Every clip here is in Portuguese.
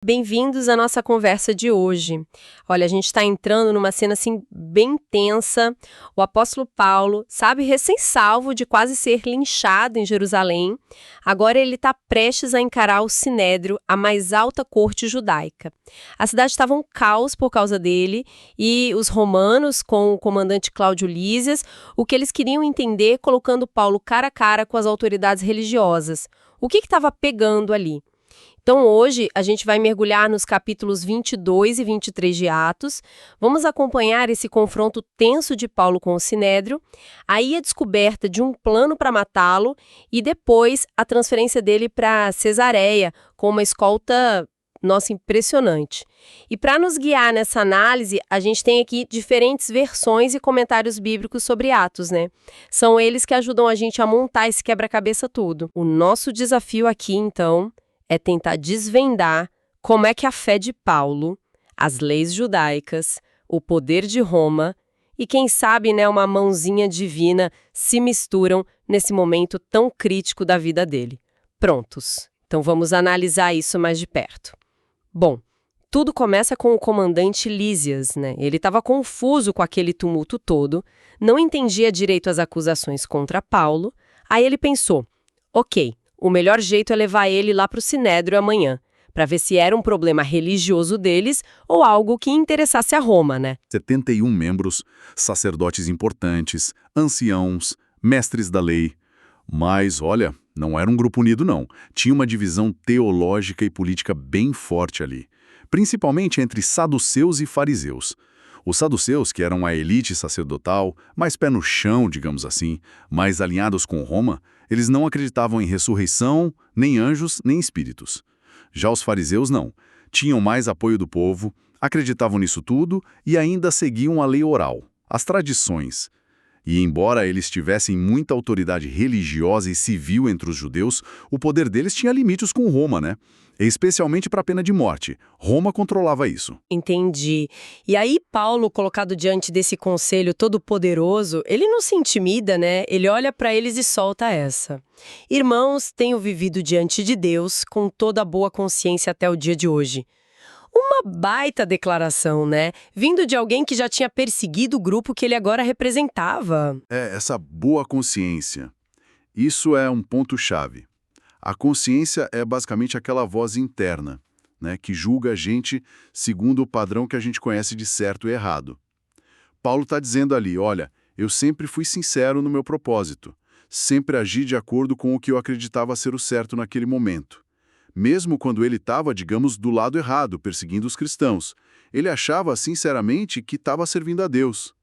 Bem-vindos à nossa conversa de hoje. Olha, a gente está entrando numa cena assim bem tensa. O apóstolo Paulo, sabe, recém-salvo de quase ser linchado em Jerusalém, agora ele está prestes a encarar o Sinédrio, a mais alta corte judaica. A cidade estava um caos por causa dele e os romanos, com o comandante Cláudio Lísias, o que eles queriam entender colocando Paulo cara a cara com as autoridades religiosas. O que estava pegando ali? Então, hoje, a gente vai mergulhar nos capítulos 22 e 23 de Atos, vamos acompanhar esse confronto tenso de Paulo com o Sinédrio, aí a descoberta de um plano para matá-lo e depois a transferência dele para Cesareia, com uma escolta, nossa, impressionante. E para nos guiar nessa análise, a gente tem aqui diferentes versões e comentários bíblicos sobre Atos, né? São eles que ajudam a gente a montar esse quebra-cabeça todo. O nosso desafio aqui, então, é tentar desvendar como é que a fé de Paulo, as leis judaicas, o poder de Roma e, quem sabe, né, uma mãozinha divina se misturam nesse momento tão crítico da vida dele. Prontos. Então vamos analisar isso mais de perto. Bom, tudo começa com o comandante Lísias, né? Ele estava confuso com aquele tumulto todo, não entendia direito as acusações contra Paulo, aí ele pensou, ok, o melhor jeito é levar ele lá para o Sinédrio amanhã, para ver se era um problema religioso deles ou algo que interessasse a Roma, né? 71 membros, sacerdotes importantes, anciãos, mestres da lei. Mas, olha, não era um grupo unido, não. Tinha uma divisão teológica e política bem forte ali, principalmente entre saduceus e fariseus. Os saduceus, que eram a elite sacerdotal, mais pé no chão, digamos assim, mais alinhados com Roma, eles não acreditavam em ressurreição, nem anjos, nem espíritos. Já os fariseus não. Tinham mais apoio do povo, acreditavam nisso tudo e ainda seguiam a lei oral, as tradições. E embora eles tivessem muita autoridade religiosa e civil entre os judeus, o poder deles tinha limites com Roma, né? Especialmente para a pena de morte. Roma controlava isso. Entendi. E aí Paulo, colocado diante desse conselho todo-poderoso, ele não se intimida, né? Ele olha para eles e solta essa. Irmãos, tenho vivido diante de Deus com toda a boa consciência até o dia de hoje. Uma baita declaração, né? Vindo de alguém que já tinha perseguido o grupo que ele agora representava. Essa boa consciência. Isso é um ponto-chave. A consciência é basicamente aquela voz interna, né, que julga a gente segundo o padrão que a gente conhece de certo e errado. Paulo está dizendo ali, olha, eu sempre fui sincero no meu propósito, sempre agi de acordo com o que eu acreditava ser o certo naquele momento. Mesmo quando ele estava, digamos, do lado errado, perseguindo os cristãos, ele achava sinceramente que estava servindo a Deus.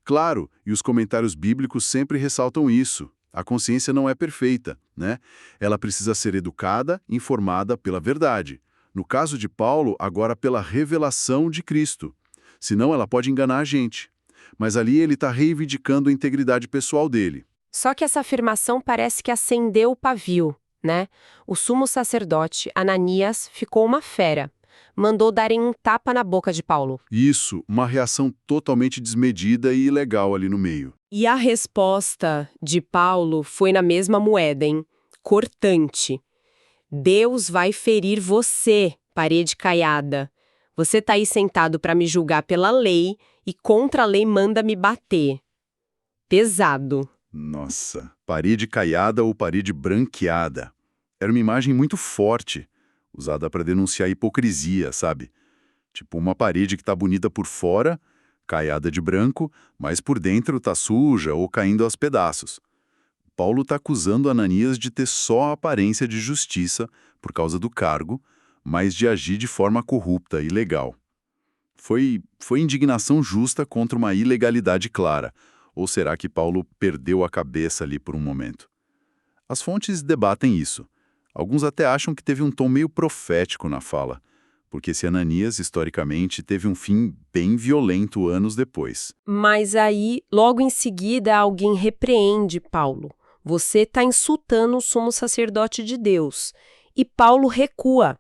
Claro, e os comentários bíblicos sempre ressaltam isso. A consciência não é perfeita, né? Ela precisa ser educada, informada pela verdade. No caso de Paulo, agora pela revelação de Cristo. Senão ela pode enganar a gente. Mas ali ele está reivindicando a integridade pessoal dele. Só que essa afirmação parece que acendeu o pavio, né? O sumo sacerdote, Ananias, ficou uma fera. Mandou darem um tapa na boca de Paulo. Isso, uma reação totalmente desmedida e ilegal ali no meio. E a resposta de Paulo foi na mesma moeda, hein? Cortante. Deus vai ferir você, parede caiada. Você tá aí sentado para me julgar pela lei e contra a lei manda me bater. Pesado. Nossa, parede caiada ou parede branqueada. Era uma imagem muito forte, usada para denunciar a hipocrisia, sabe? Tipo uma parede que tá bonita por fora, caiada de branco, mas por dentro tá suja ou caindo aos pedaços. Paulo está acusando Ananias de ter só a aparência de justiça por causa do cargo, mas de agir de forma corrupta e ilegal. Foi indignação justa contra uma ilegalidade clara, ou será que Paulo perdeu a cabeça ali por um momento? As fontes debatem isso. Alguns até acham que teve um tom meio profético na fala, porque esse Ananias, historicamente, teve um fim bem violento anos depois. Mas aí, logo em seguida, alguém repreende Paulo. Você está insultando o sumo sacerdote de Deus. E Paulo recua.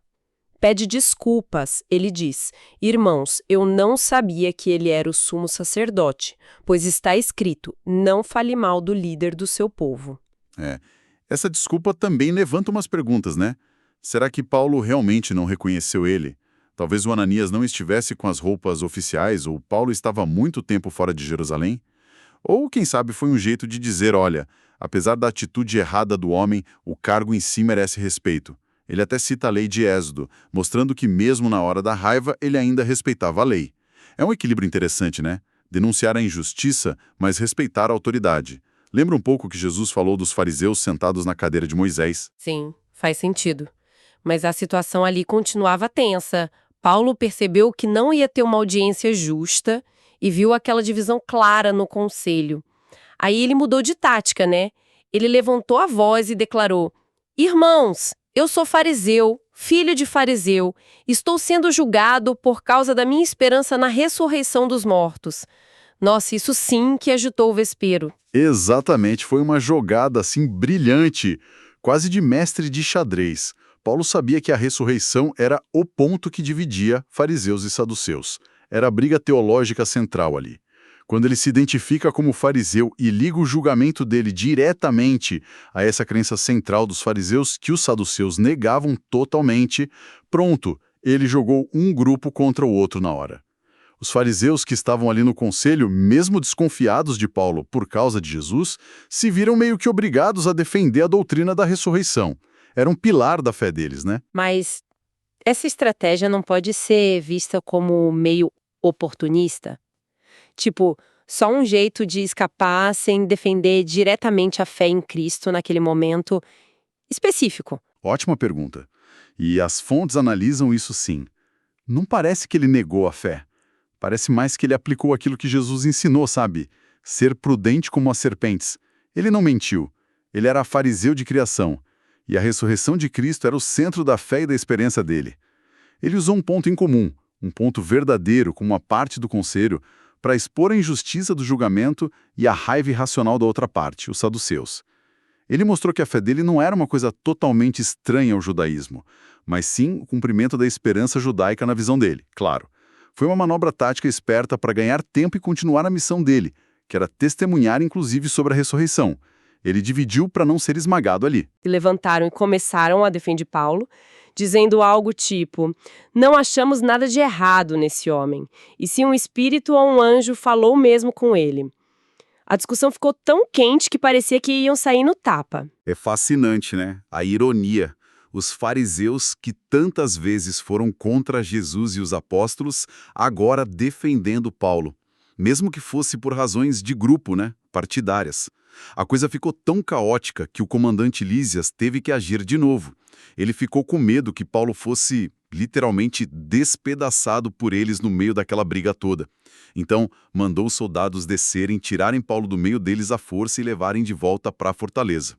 Pede desculpas. Ele diz, irmãos, eu não sabia que ele era o sumo sacerdote, pois está escrito, não fale mal do líder do seu povo. Essa desculpa também levanta umas perguntas, né? Será que Paulo realmente não reconheceu ele? Talvez o Ananias não estivesse com as roupas oficiais ou Paulo estava há muito tempo fora de Jerusalém? Ou, quem sabe, foi um jeito de dizer, olha, apesar da atitude errada do homem, o cargo em si merece respeito. Ele até cita a lei de Êxodo, mostrando que mesmo na hora da raiva, ele ainda respeitava a lei. É um equilíbrio interessante, né? Denunciar a injustiça, mas respeitar a autoridade. Lembra um pouco que Jesus falou dos fariseus sentados na cadeira de Moisés? Sim, faz sentido. Mas a situação ali continuava tensa. Paulo percebeu que não ia ter uma audiência justa e viu aquela divisão clara no conselho. Aí ele mudou de tática, né? Ele levantou a voz e declarou: Irmãos, eu sou fariseu, filho de fariseu, estou sendo julgado por causa da minha esperança na ressurreição dos mortos. Nossa, isso sim que agitou o vespeiro. Exatamente, foi uma jogada assim brilhante, quase de mestre de xadrez. Paulo sabia que a ressurreição era o ponto que dividia fariseus e saduceus. Era a briga teológica central ali. Quando ele se identifica como fariseu e liga o julgamento dele diretamente a essa crença central dos fariseus que os saduceus negavam totalmente, pronto, ele jogou um grupo contra o outro na hora. Os fariseus que estavam ali no conselho, mesmo desconfiados de Paulo por causa de Jesus, se viram meio que obrigados a defender a doutrina da ressurreição. Era um pilar da fé deles, né? Mas essa estratégia não pode ser vista como meio oportunista? Tipo, só um jeito de escapar sem defender diretamente a fé em Cristo naquele momento específico. Ótima pergunta. E as fontes analisam isso sim. Não parece que ele negou a fé. Parece mais que ele aplicou aquilo que Jesus ensinou, sabe? Ser prudente como as serpentes. Ele não mentiu. Ele era fariseu de criação. E a ressurreição de Cristo era o centro da fé e da experiência dele. Ele usou um ponto em comum, um ponto verdadeiro como uma parte do conselho, para expor a injustiça do julgamento e a raiva irracional da outra parte, os saduceus. Ele mostrou que a fé dele não era uma coisa totalmente estranha ao judaísmo, mas sim o cumprimento da esperança judaica na visão dele, claro. Foi uma manobra tática esperta para ganhar tempo e continuar a missão dele, que era testemunhar inclusive sobre a ressurreição. Ele dividiu para não ser esmagado ali. Se levantaram e começaram a defender Paulo, dizendo algo tipo: não achamos nada de errado nesse homem, e se um espírito ou um anjo falou mesmo com ele. A discussão ficou tão quente que parecia que iam sair no tapa. É fascinante, né? A ironia. Os fariseus que tantas vezes foram contra Jesus e os apóstolos, agora defendendo Paulo. Mesmo que fosse por razões de grupo, né? Partidárias. A coisa ficou tão caótica que o comandante Lísias teve que agir de novo. Ele ficou com medo que Paulo fosse, literalmente, despedaçado por eles no meio daquela briga toda. Então, mandou os soldados descerem, tirarem Paulo do meio deles à força e levarem de volta para a fortaleza.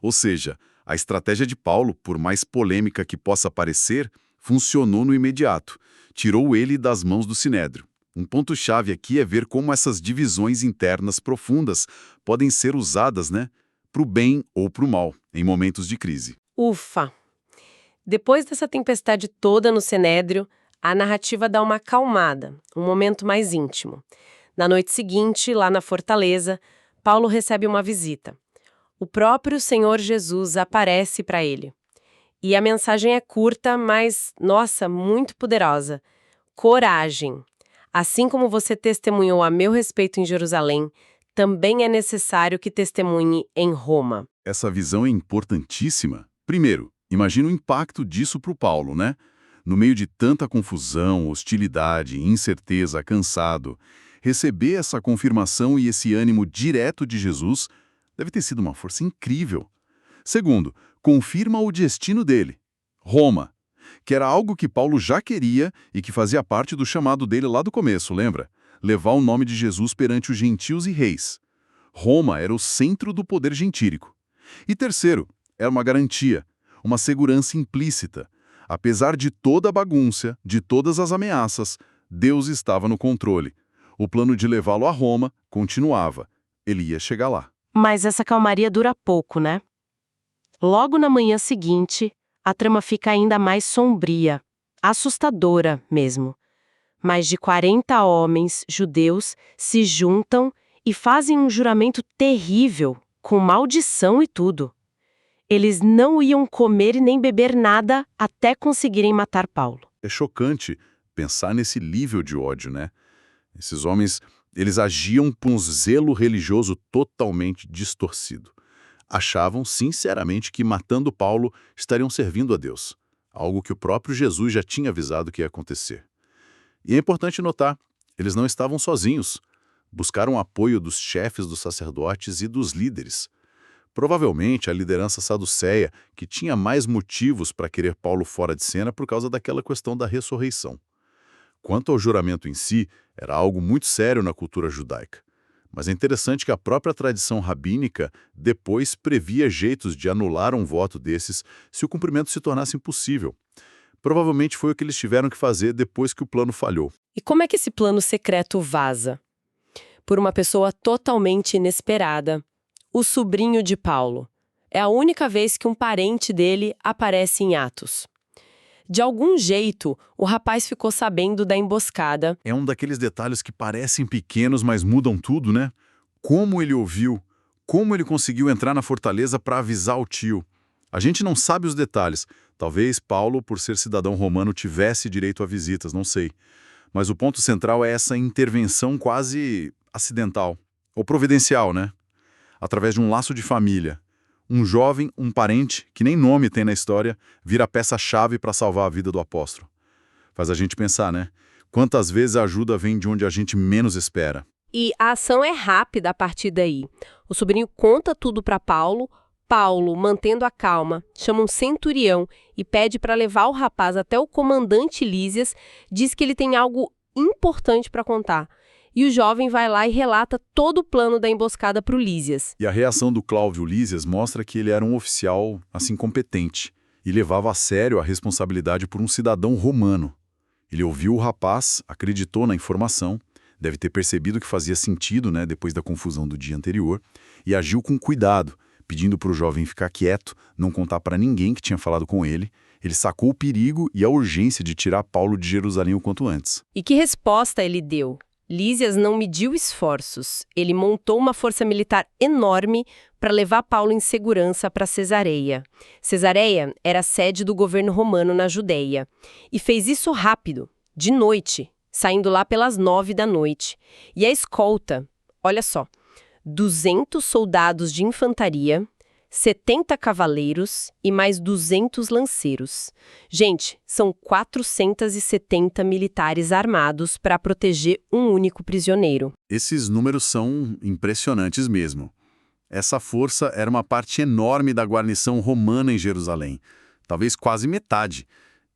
Ou seja, a estratégia de Paulo, por mais polêmica que possa parecer, funcionou no imediato. Tirou ele das mãos do Sinédrio. Um ponto-chave aqui é ver como essas divisões internas profundas podem ser usadas, né, para o bem ou para o mal, em momentos de crise. Ufa! Depois dessa tempestade toda no Sinédrio, a narrativa dá uma acalmada, um momento mais íntimo. Na noite seguinte, lá na fortaleza, Paulo recebe uma visita. O próprio Senhor Jesus aparece para ele. E a mensagem é curta, mas, nossa, muito poderosa. Coragem! Assim como você testemunhou a meu respeito em Jerusalém, também é necessário que testemunhe em Roma. Essa visão é importantíssima. Primeiro, imagina o impacto disso para o Paulo, né? No meio de tanta confusão, hostilidade, incerteza, cansado, receber essa confirmação e esse ânimo direto de Jesus deve ter sido uma força incrível. Segundo, confirma o destino dele, Roma, que era algo que Paulo já queria e que fazia parte do chamado dele lá do começo, lembra? Levar o nome de Jesus perante os gentios e reis. Roma era o centro do poder gentílico. E terceiro, era uma garantia, uma segurança implícita. Apesar de toda a bagunça, de todas as ameaças, Deus estava no controle. O plano de levá-lo a Roma continuava. Ele ia chegar lá. Mas essa calmaria dura pouco, né? Logo na manhã seguinte, a trama fica ainda mais sombria, assustadora mesmo. Mais de 40 homens judeus se juntam e fazem um juramento terrível, com maldição e tudo. Eles não iam comer e nem beber nada até conseguirem matar Paulo. É chocante pensar nesse nível de ódio, né? Esses homens, eles agiam por um zelo religioso totalmente distorcido. Achavam, sinceramente, que matando Paulo estariam servindo a Deus, algo que o próprio Jesus já tinha avisado que ia acontecer. E é importante notar, eles não estavam sozinhos. Buscaram apoio dos chefes dos sacerdotes e dos líderes. Provavelmente a liderança saduceia, que tinha mais motivos para querer Paulo fora de cena por causa daquela questão da ressurreição. Quanto ao juramento em si, era algo muito sério na cultura judaica. Mas é interessante que a própria tradição rabínica depois previa jeitos de anular um voto desses se o cumprimento se tornasse impossível. Provavelmente foi o que eles tiveram que fazer depois que o plano falhou. E como é que esse plano secreto vaza? Por uma pessoa totalmente inesperada. O sobrinho de Paulo. É a única vez que um parente dele aparece em Atos. De algum jeito, o rapaz ficou sabendo da emboscada. É um daqueles detalhes que parecem pequenos, mas mudam tudo, né? Como ele ouviu, como ele conseguiu entrar na fortaleza para avisar o tio. A gente não sabe os detalhes. Talvez Paulo, por ser cidadão romano, tivesse direito a visitas, não sei. Mas o ponto central é essa intervenção quase acidental, ou providencial, né? Através de um laço de família. Um jovem, um parente, que nem nome tem na história, vira a peça-chave para salvar a vida do apóstolo. Faz a gente pensar, né? Quantas vezes a ajuda vem de onde a gente menos espera. E a ação é rápida a partir daí. O sobrinho conta tudo para Paulo. Paulo, mantendo a calma, chama um centurião e pede para levar o rapaz até o comandante Lísias, diz que ele tem algo importante para contar. E o jovem vai lá e relata todo o plano da emboscada para o Lísias. E a reação do Cláudio Lísias mostra que ele era um oficial, assim, competente, e levava a sério a responsabilidade por um cidadão romano. Ele ouviu o rapaz, acreditou na informação, deve ter percebido que fazia sentido, né, depois da confusão do dia anterior, e agiu com cuidado, pedindo para o jovem ficar quieto, não contar para ninguém que tinha falado com ele. Ele sacou o perigo e a urgência de tirar Paulo de Jerusalém o quanto antes. E que resposta ele deu? Lísias não mediu esforços. Ele montou uma força militar enorme para levar Paulo em segurança para Cesareia. Cesareia era a sede do governo romano na Judeia. E fez isso rápido, de noite, saindo lá pelas 9 da noite. E a escolta, olha só, 200 soldados de infantaria, 70 cavaleiros e mais 200 lanceiros. Gente, são 470 militares armados para proteger um único prisioneiro. Esses números são impressionantes mesmo. Essa força era uma parte enorme da guarnição romana em Jerusalém, talvez quase metade.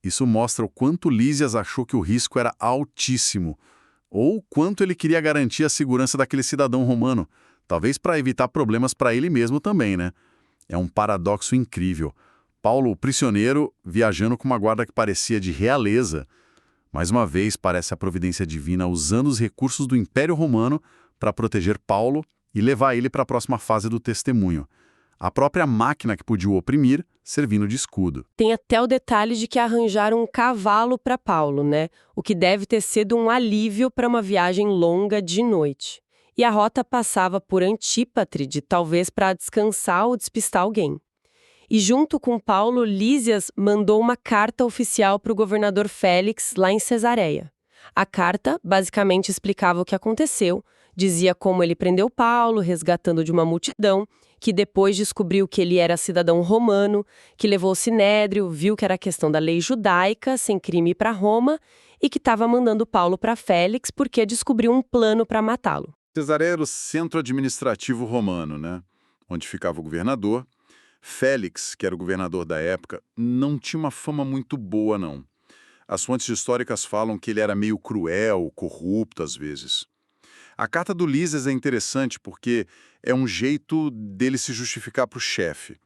Isso mostra o quanto Lísias achou que o risco era altíssimo, ou quanto ele queria garantir a segurança daquele cidadão romano, talvez para evitar problemas para ele mesmo também, né? É um paradoxo incrível. Paulo, o prisioneiro, viajando com uma guarda que parecia de realeza. Mais uma vez, parece a providência divina usando os recursos do Império Romano para proteger Paulo e levar ele para a próxima fase do testemunho. A própria máquina que podia o oprimir, servindo de escudo. Tem até o detalhe de que arranjaram um cavalo para Paulo, né? O que deve ter sido um alívio para uma viagem longa de noite. E a rota passava por Antípatre, talvez para descansar ou despistar alguém. E junto com Paulo, Lísias mandou uma carta oficial para o governador Félix, lá em Cesareia. A carta basicamente explicava o que aconteceu, dizia como ele prendeu Paulo, resgatando de uma multidão, que depois descobriu que ele era cidadão romano, que levou o Sinédrio, viu que era questão da lei judaica, sem crime para Roma, e que estava mandando Paulo para Félix porque descobriu um plano para matá-lo. Cesareia era o centro administrativo romano, né? Onde ficava o governador. Félix, que era o governador da época, não tinha uma fama muito boa, não. As fontes históricas falam que ele era meio cruel, corrupto às vezes. A carta do Lísias é interessante porque é um jeito dele se justificar para o chefe.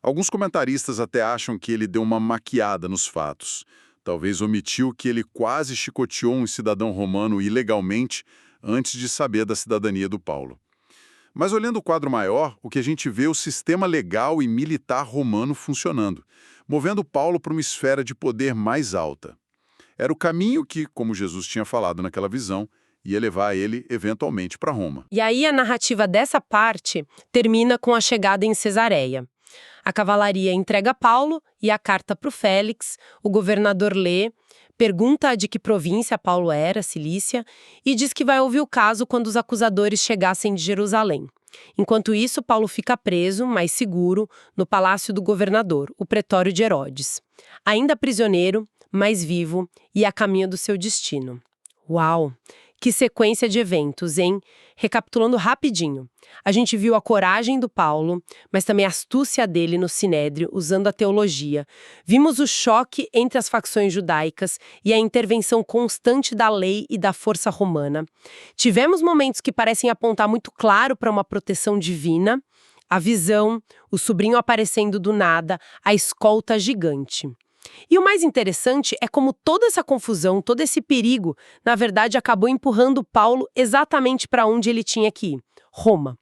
Alguns comentaristas até acham que ele deu uma maquiada nos fatos. Talvez omitiu que ele quase chicoteou um cidadão romano ilegalmente antes de saber da cidadania do Paulo. Mas olhando o quadro maior, o que a gente vê é o sistema legal e militar romano funcionando, movendo Paulo para uma esfera de poder mais alta. Era o caminho que, como Jesus tinha falado naquela visão, ia levar ele, eventualmente, para Roma. E aí a narrativa dessa parte termina com a chegada em Cesareia. A cavalaria entrega Paulo e a carta para o Félix, o governador lê, pergunta de que província Paulo era, Cilícia, e diz que vai ouvir o caso quando os acusadores chegassem de Jerusalém. Enquanto isso, Paulo fica preso, mas seguro, no palácio do governador, o pretório de Herodes. Ainda prisioneiro, mas vivo e a caminho do seu destino. Uau! Que sequência de eventos, hein? Recapitulando rapidinho. A gente viu a coragem do Paulo, mas também a astúcia dele no Sinédrio, usando a teologia. Vimos o choque entre as facções judaicas e a intervenção constante da lei e da força romana. Tivemos momentos que parecem apontar muito claro para uma proteção divina, a visão, o sobrinho aparecendo do nada, a escolta gigante. E o mais interessante é como toda essa confusão, todo esse perigo, na verdade acabou empurrando Paulo exatamente para onde ele tinha que ir, Roma.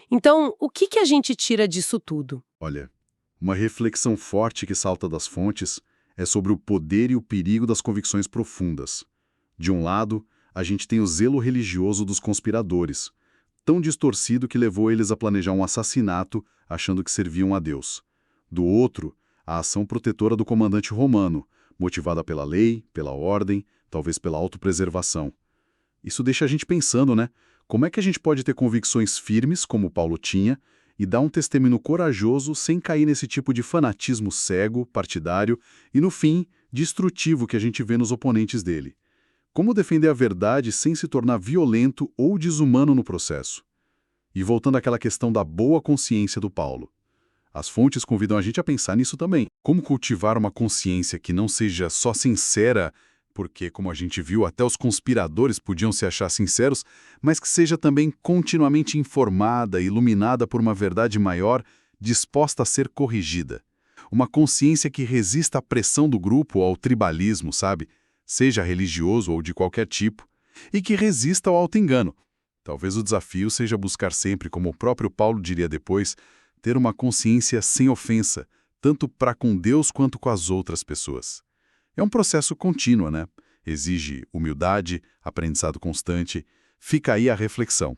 Então, o que a gente tira disso tudo? Olha, uma reflexão forte que salta das fontes é sobre o poder e o perigo das convicções profundas. De um lado, a gente tem o zelo religioso dos conspiradores, tão distorcido que levou eles a planejar um assassinato achando que serviam a Deus. Do outro, a ação protetora do comandante romano, motivada pela lei, pela ordem, talvez pela autopreservação. Isso deixa a gente pensando, né? Como é que a gente pode ter convicções firmes, como Paulo tinha, e dar um testemunho corajoso sem cair nesse tipo de fanatismo cego, partidário e, no fim, destrutivo que a gente vê nos oponentes dele? Como defender a verdade sem se tornar violento ou desumano no processo? E voltando àquela questão da boa consciência do Paulo. As fontes convidam a gente a pensar nisso também. Como cultivar uma consciência que não seja só sincera, porque, como a gente viu, até os conspiradores podiam se achar sinceros, mas que seja também continuamente informada, iluminada por uma verdade maior, disposta a ser corrigida. Uma consciência que resista à pressão do grupo ou ao tribalismo, sabe? Seja religioso ou de qualquer tipo, e que resista ao auto-engano. Talvez o desafio seja buscar sempre, como o próprio Paulo diria depois, ter uma consciência sem ofensa, tanto para com Deus quanto com as outras pessoas. É um processo contínuo, né? Exige humildade, aprendizado constante. Fica aí a reflexão.